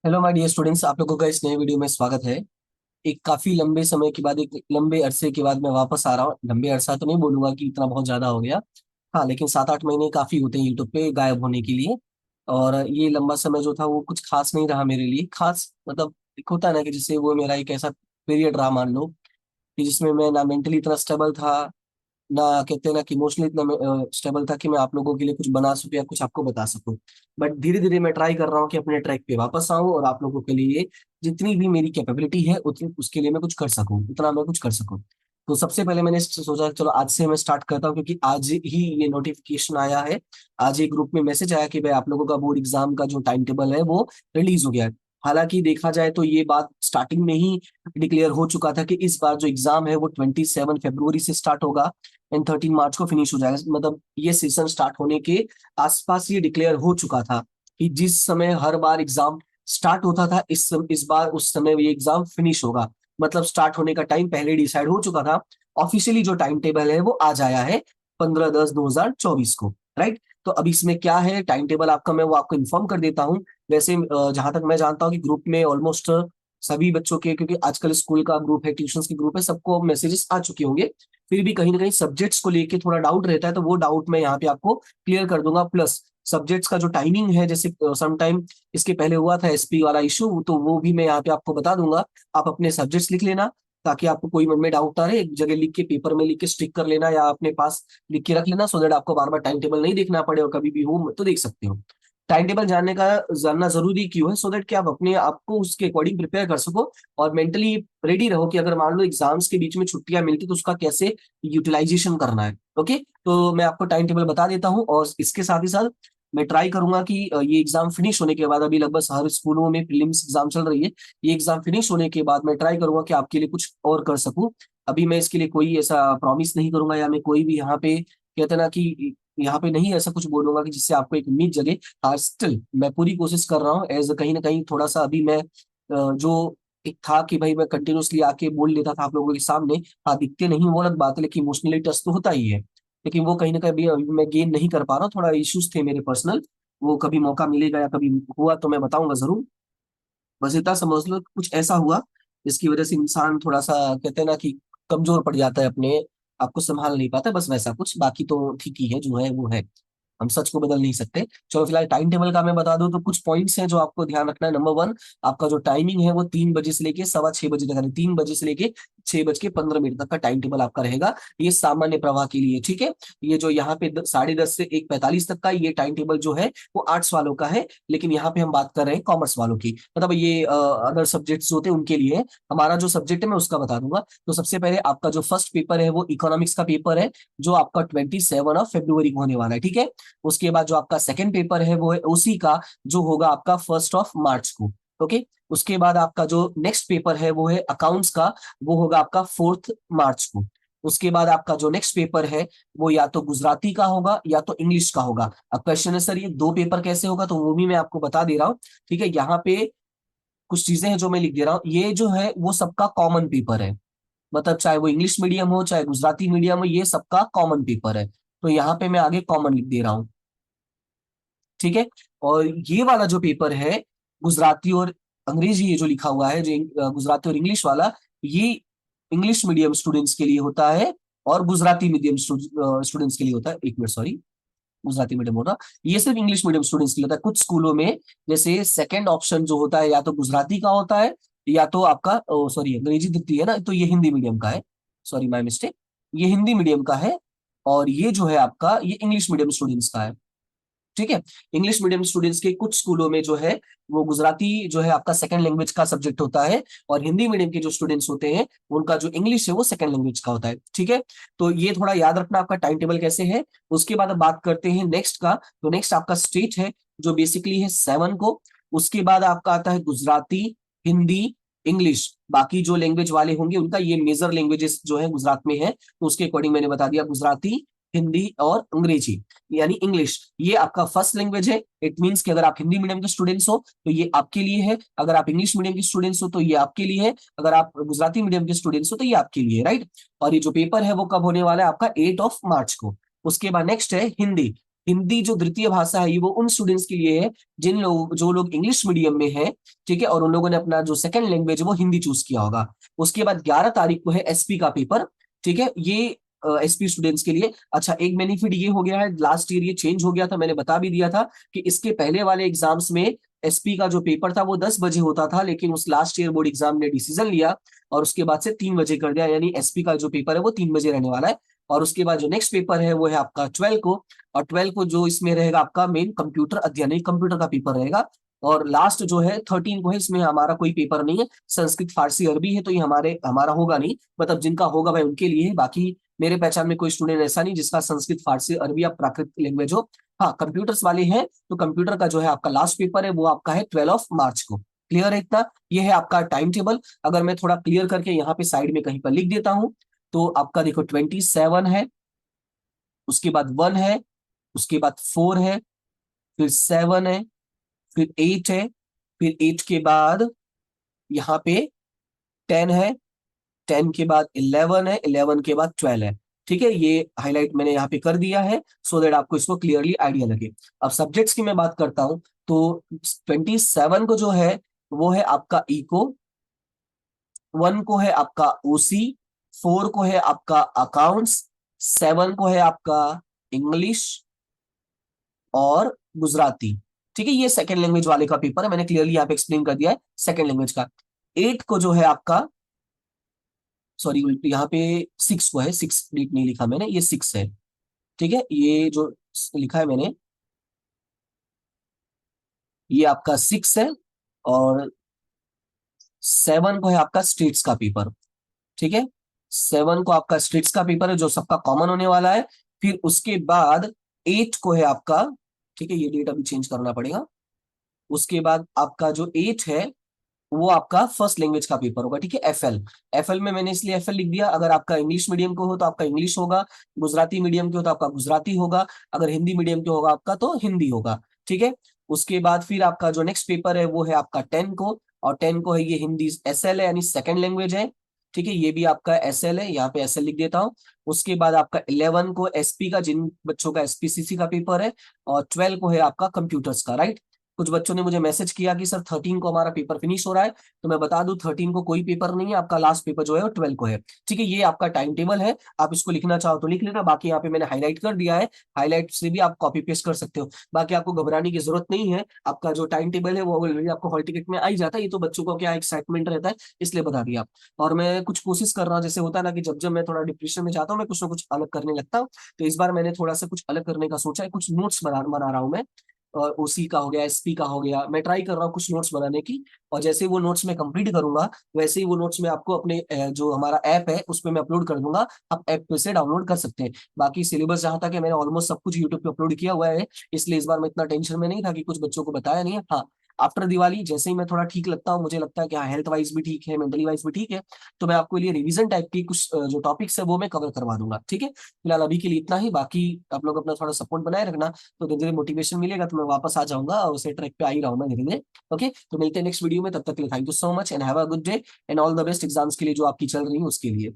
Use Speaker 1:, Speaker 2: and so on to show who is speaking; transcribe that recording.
Speaker 1: Hello my dear students, आप लोगों का इस नए वीडियो में स्वागत है। एक काफी लंबे समय के बाद, एक लंबे अरसे के बाद मैं वापस आ रहा हूँ। लंबे अरसा तो नहीं बोलूंगा कि इतना बहुत ज्यादा हो गया। हाँ, लेकिन 7-8 महीने काफी होते हैं यूट्यूब पे गायब होने के लिए। और ये लंबा समय जो था वो कुछ खास नहीं रहा मेरे लिए। खास मतलब एक होता है ना कि जैसे वो मेरा एक ऐसा पीरियड रहा, मान लो कि जिसमें मैं ना मेंटली इतना स्टेबल था, ना कहते हैं ना कि इमोशनली इतना स्टेबल था कि मैं आप लोगों के लिए कुछ बना सकूं या कुछ आपको बता सकूं। बट धीरे धीरे मैं ट्राई कर रहा हूँ कि अपने ट्रैक पे वापस आऊं और आप लोगों के लिए जितनी भी मेरी कैपेबिलिटी है उतनी उसके लिए मैं कुछ कर सकूं, उतना मैं कुछ कर सकूं। तो सबसे पहले मैंने सोचा चलो आज से मैं स्टार्ट करता हूँ, क्योंकि आज ही ये नोटिफिकेशन आया है। आज एक ग्रुप में मैसेज आया कि भाई आप लोगों का बोर्ड एग्जाम का जो टाइम टेबल है वो रिलीज हो गया है। हालांकि देखा जाए तो ये बात स्टार्टिंग में ही डिक्लेयर हो चुका था कि इस बार जो एग्जाम है वो 27 फरवरी से स्टार्ट होगा एंड 13 मार्च को फिनिश हो जाएगा। मतलब ये सेशन स्टार्ट होने के आसपास ये डिक्लेयर हो चुका था कि जिस समय हर बार एग्जाम स्टार्ट होता था, इस बार उस समय ये एग्जाम फिनिश होगा। मतलब स्टार्ट होने का टाइम पहले डिसाइड हो चुका था। ऑफिशियली जो टाइम टेबल है वो आज आया है 15/10/2024 को। राइट। तो अब इसमें क्या है टाइम टेबल आपका, मैं वो आपको इन्फॉर्म कर देता हूँ। वैसे जहां तक मैं जानता हूँ कि ग्रुप में ऑलमोस्ट सभी बच्चों के, क्योंकि आजकल स्कूल का ग्रुप है, ट्यूशन के ग्रुप है, सबको मैसेजेस आ चुके होंगे। फिर भी कहीं ना कहीं सब्जेक्ट्स को लेके थोड़ा डाउट रहता है, तो वो डाउट मैं यहाँ पे आपको क्लियर कर दूंगा। प्लस सब्जेक्ट्स का जो टाइमिंग है, जैसे सम टाइम इसके पहले हुआ था एसपी वाला इशू, तो वो भी मैं यहाँ पे आपको बता दूंगा। आप अपने सब्जेक्ट्स लिख लेना ताकि आपको कोई मन में डाउट ना रहे। एक जगह लिख के, पेपर में लिख के स्टिक कर लेना या अपने पास लिख के रख लेना, सो दैट आपको बार बार टाइम टेबल नहीं देखना पड़े और कभी भी हो तो देख सकते हो। टाइम टेबल जानना जरूरी क्यों है? सो दैट कि आप अपने आप को उसके अकॉर्डिंग प्रिपेयर कर सको और मेंटली रेडी रहो कि अगर मान लो एग्जाम्स के बीच में छुट्टियां मिलती तो उसका कैसे यूटिलाइजेशन करना है। ओके। तो मैं आपको टाइम टेबल बता देता हूँ और इसके साथ ही साथ मैं ट्राई करूंगा कि ये एग्जाम फिनिश होने के बाद, अभी लगभग हर स्कूलों में प्रीलिम्स एग्जाम चल रही है, ये एग्जाम फिनिश होने के बाद मैं ट्राई करूंगा कि आपके लिए कुछ और कर सकूं। अभी मैं इसके लिए कोई ऐसा प्रॉमिस नहीं करूंगा या मैं कोई भी यहाँ पे कहते ना कि यहाँ पे नहीं ऐसा कुछ बोलूंगा कि जिससे आपको एक उम्मीद जगे। हाँ, स्टिल मैं पूरी कोशिश कर रहा हूँ एज कहीं ना कहीं थोड़ा सा अभी मैं जो एक था कि भाई मैं कंटिन्यूअसली आके बोल लेता था आप लोगों के सामने। हाँ, दिखते नहीं वो अलग बात है, लेकिन इमोशनली टच तो होता ही है। लेकिन वो कहीं ना कहीं अभी मैं गेन नहीं कर पा रहा हूँ, थोड़ा इश्यूज थे मेरे पर्सनल। वो कभी मौका मिलेगा या कभी हुआ तो मैं बताऊंगा जरूर। बस इतना समझ लो कि कुछ ऐसा हुआ जिसकी वजह से इंसान थोड़ा सा कहते हैं ना कि कमजोर पड़ जाता है, अपने आप को संभाल नहीं पाता। बस वैसा कुछ, बाकी तो ठीक ही है, जो है वो है। हम सच को बदल नहीं सकते। चलो फिलहाल टाइम टेबल का मैं बता दूं तो कुछ पॉइंट्स हैं जो आपको ध्यान रखना है। नंबर वन, आपका जो टाइमिंग है वो 3 बजे से लेके 6:15 बजे तक, यानी 3 बजे से लेके 6:15 तक का टाइम टेबल आपका रहेगा। ये सामान्य प्रवाह के लिए, ठीक है। ये जो यहाँ पे 10:30 से 1:45 तक का ये टाइम टेबल जो है वो आर्ट्स वालों का है, लेकिन यहाँ पे हम बात कर रहे हैं कॉमर्स वालों की। मतलब ये अदर सब्जेक्ट्स होते हैं उनके लिए है। हमारा जो सब्जेक्ट है मैं उसका बता दूंगा। तो सबसे पहले आपका जो फर्स्ट पेपर है वो इकोनॉमिक्स का पेपर है, जो आपका 27 फरवरी को होने वाला है, ठीक है। उसके बाद जो आपका सेकंड पेपर है वो है उसी का, जो होगा आपका 1 मार्च को। ओके। उसके बाद आपका जो नेक्स्ट पेपर है वो है अकाउंट्स का, वो होगा आपका 4 मार्च को। उसके बाद आपका जो नेक्स्ट पेपर है वो या तो गुजराती का होगा या तो इंग्लिश का होगा। अब क्वेश्चन है सर ये दो पेपर कैसे होगा, तो वो भी मैं आपको बता दे रहा हूँ। ठीक है, यहाँ पे कुछ चीजें हैं जो मैं लिख दे रहा हूँ। ये जो है वो सबका कॉमन पेपर है, मतलब चाहे वो इंग्लिश मीडियम हो चाहे गुजराती मीडियम हो, ये सबका कॉमन पेपर है। तो यहाँ पे मैं आगे कॉमन लिख दे रहा हूँ, ठीक है। और ये वाला जो पेपर है गुजराती और अंग्रेजी, ये जो लिखा हुआ है, जो गुजराती और इंग्लिश वाला, ये इंग्लिश मीडियम स्टूडेंट्स के लिए होता है और गुजराती मीडियम स्टूडेंट्स के लिए होता है। एक मिनट, सॉरी, गुजराती मीडियम होता, ये सिर्फ इंग्लिश मीडियम स्टूडेंट्स के लिए होता है। कुछ स्कूलों में जैसे सेकंड ऑप्शन जो होता है या तो गुजराती का होता है या तो आपका, सॉरी, अंग्रेजी दिखती है ना, तो ये हिंदी मीडियम का है। सॉरी, माय मिस्टेक, ये हिंदी मीडियम का है। और ये जो है आपका, ये इंग्लिश मीडियम स्टूडेंट्स का है, ठीक है। इंग्लिश मीडियम स्टूडेंट्स के कुछ स्कूलों में जो है वो गुजराती जो है आपका सेकंड लैंग्वेज का सब्जेक्ट होता है, और हिंदी मीडियम के जो स्टूडेंट्स होते हैं उनका जो इंग्लिश है वो सेकंड लैंग्वेज का होता है, ठीक है। तो ये थोड़ा याद रखना आपका टाइम टेबल कैसे है। उसके बाद अब बात करते हैं नेक्स्ट का। तो नेक्स्ट आपका स्टेट है जो बेसिकली है 7 को। उसके बाद आपका आता है गुजराती, हिंदी, इंग्लिश। बाकी जो लैंग्वेज वाले होंगे उनका ये मेजर लैंग्वेजेस जो है गुजरात में है, तो उसके अकॉर्डिंग मैंने बता दिया गुजराती, हिंदी और अंग्रेजी, यानी इंग्लिश। ये आपका फर्स्ट लैंग्वेज है। इट मींस कि अगर आप हिंदी मीडियम के स्टूडेंट्स हो तो ये आपके लिए है, अगर आप इंग्लिश मीडियम के स्टूडेंट्स हो तो ये आपके लिए है, अगर आप गुजराती मीडियम के स्टूडेंट्स हो तो ये आपके लिए है, राइट। और ये जो पेपर है वो कब होने वाला है आपका 8 मार्च को। उसके बाद नेक्स्ट है हिंदी। हिंदी जो द्वितीय भाषा है ये वो उन स्टूडेंट्स के लिए है जिन लोग जो लोग इंग्लिश मीडियम में हैं, ठीक है, और उन लोगों ने अपना जो सेकंड लैंग्वेज है वो हिंदी चूज किया होगा। उसके बाद 11 तारीख को है एसपी का पेपर, ठीक है, ये एसपी स्टूडेंट्स के लिए। अच्छा, एक बेनिफिट ये हो गया है, लास्ट ईयर ये चेंज हो गया था, मैंने बता भी दिया था कि इसके पहले वाले एग्जाम्स में एसपी का जो पेपर था वो 10 बजे होता था, लेकिन उस लास्ट ईयर बोर्ड एग्जाम ने डिसीजन लिया और उसके बाद से 3 बजे कर दिया, यानी एसपी का जो पेपर है वो 3 बजे रहने वाला है। और उसके बाद जो नेक्स्ट पेपर है वो है आपका 12 को, और 12 को जो इसमें रहेगा आपका मेन कंप्यूटर अध्ययन, कंप्यूटर का पेपर रहेगा। और लास्ट जो है 13 को है, इसमें हमारा कोई पेपर नहीं है, संस्कृत फारसी अरबी है, तो ये हमारा होगा नहीं, मतलब जिनका होगा भाई उनके लिए है, बाकी मेरे पहचान में कोई स्टूडेंट ऐसा नहीं जिसका संस्कृत फारसी अरबी या प्राकृत लैंग्वेज हो। हाँ, कंप्यूटर्स वाले हैं तो कंप्यूटर का जो है आपका लास्ट पेपर है वो आपका है 12 मार्च को। क्लियर है इतना? ये है आपका टाइम टेबल। अगर मैं थोड़ा क्लियर करके यहाँ पे साइड में कहीं पर लिख देता हूँ, तो आपका देखो 27 है, उसके बाद 1 है, उसके बाद 4 है, फिर 7 है, फिर 8 है, फिर 8 के बाद यहाँ पे 10 है, 10 के बाद 11 है, 11 के बाद 12 है। ठीक है, ये हाईलाइट मैंने यहाँ पे कर दिया है सो दैट आपको इसको क्लियरली आइडिया लगे। अब सब्जेक्ट्स की मैं बात करता हूँ, तो 27 को जो है वो है आपका इको, 1 को है आपका ओसी, 4 को है आपका अकाउंट्स, 7 को है आपका इंग्लिश और गुजराती। ठीक है, ये सेकंड लैंग्वेज वाले का पेपर है, मैंने क्लियरली यहाँ पे एक्सप्लेन कर दिया है सेकंड लैंग्वेज का। 8 को जो है आपका, सॉरी यहाँ पे 6 को है, 6 डेट नहीं लिखा मैंने, ये 6 है। ठीक है, ये जो लिखा है मैंने ये आपका 6 है। और 7 को है आपका स्टेट्स का पेपर। ठीक है, 7 को आपका स्टेट्स का पेपर है जो सबका कॉमन होने वाला है। फिर उसके बाद 8 को है आपका, ठीक है, ये डेट अभी चेंज करना पड़ेगा। उसके बाद आपका जो 8 है वो आपका फर्स्ट लैंग्वेज का पेपर होगा। ठीक है, एफएल। एफएल में मैंने इसलिए एफएल लिख दिया, अगर आपका इंग्लिश मीडियम को हो तो आपका इंग्लिश होगा, गुजराती मीडियम के हो तो आपका गुजराती होगा, अगर हिंदी मीडियम के होगा आपका तो हिंदी होगा। ठीक है, उसके बाद फिर आपका जो नेक्स्ट पेपर है वो है आपका 10 को, और 10 को है ये हिंदी एसएल है, यानी सेकंड लैंग्वेज है। ठीक है, ये भी आपका एसएल है, यहाँ पे एसएल लिख देता हूँ। उसके बाद आपका 11 को एसपी का, जिन बच्चों का एसपीसीसी का पेपर है, और 12 को है आपका कंप्यूटर्स का, राइट। कुछ बच्चों ने मुझे मैसेज किया कि सर 13 को हमारा पेपर फिनिश हो रहा है, तो मैं बता दूं 13 को कोई पेपर नहीं है, आपका लास्ट पेपर जो है वो 12 को है। ठीक है, ये आपका टाइम टेबल है, आप इसको लिखना चाहो तो लिख लेना, बाकी यहाँ पे मैंने हाईलाइट कर दिया है, हाईलाइट से भी आप कॉपी पेस्ट कर सकते हो। बाकी आपको घबराने की जरूरत नहीं है, आपका जो टाइम टेबल है वो ऑलरेडी आपको हॉल टिकट में आ ही जाता है, ये तो बच्चों को क्या एक्साइटमेंट रहता है इसलिए बता दिया। और मैं कुछ कोशिश कर रहा हूँ, जैसे होता है ना कि जब जब मैं थोड़ा डिप्रेशन में जाता हूँ मैं कुछ ना कुछ अलग करने लगता हूँ, तो इस बार मैंने थोड़ा सा कुछ अलग करने का सोचा है, कुछ नोट्स बना रहा हूँ मैं। और ओसी का हो गया, एसपी का हो गया, मैं ट्राई कर रहा हूँ कुछ नोट्स बनाने की। और जैसे ही वो नोट्स मैं कंप्लीट करूंगा वैसे ही वो नोट्स मैं आपको अपने जो हमारा ऐप है उस पर मैं अपलोड कर दूंगा, आप ऐप पे से डाउनलोड कर सकते हैं। बाकी सिलेबस जहाँ तक है मैंने ऑलमोस्ट सब कुछ यूट्यूब पे अपलोड किया हुआ है, इसलिए इस बार मैं इतना टेंशन में नहीं था कि कुछ बच्चों को बताया नहीं है। हाँ, आफ्टर दिवाली जैसे ही मैं थोड़ा ठीक लगता हूँ, मुझे लगता है कि हाँ हेल्थ वाइज भी ठीक है, मेंटली वाइज भी ठीक है, तो मैं आपको लिए रिवीजन टाइप की कुछ जो टॉपिक्स है वो मैं कवर करवा दूंगा। ठीक है, फिलहाल अभी के लिए इतना ही, बाकी आप लोग अपना थोड़ा सपोर्ट बनाए रखना, तो धीरे धीरे मोटिवेशन मिलेगा तो मैं वापस आ जाऊंगा और उसे ट्रैक पे आ ही रहा हूँ मैं धीरे धीरे। ओके, तो मिलते हैं नेक्स्ट वीडियो में, तब तक के लिए thank you so much and have a good day and all the best exams के लिए जो आपकी चल रही है उसके लिए।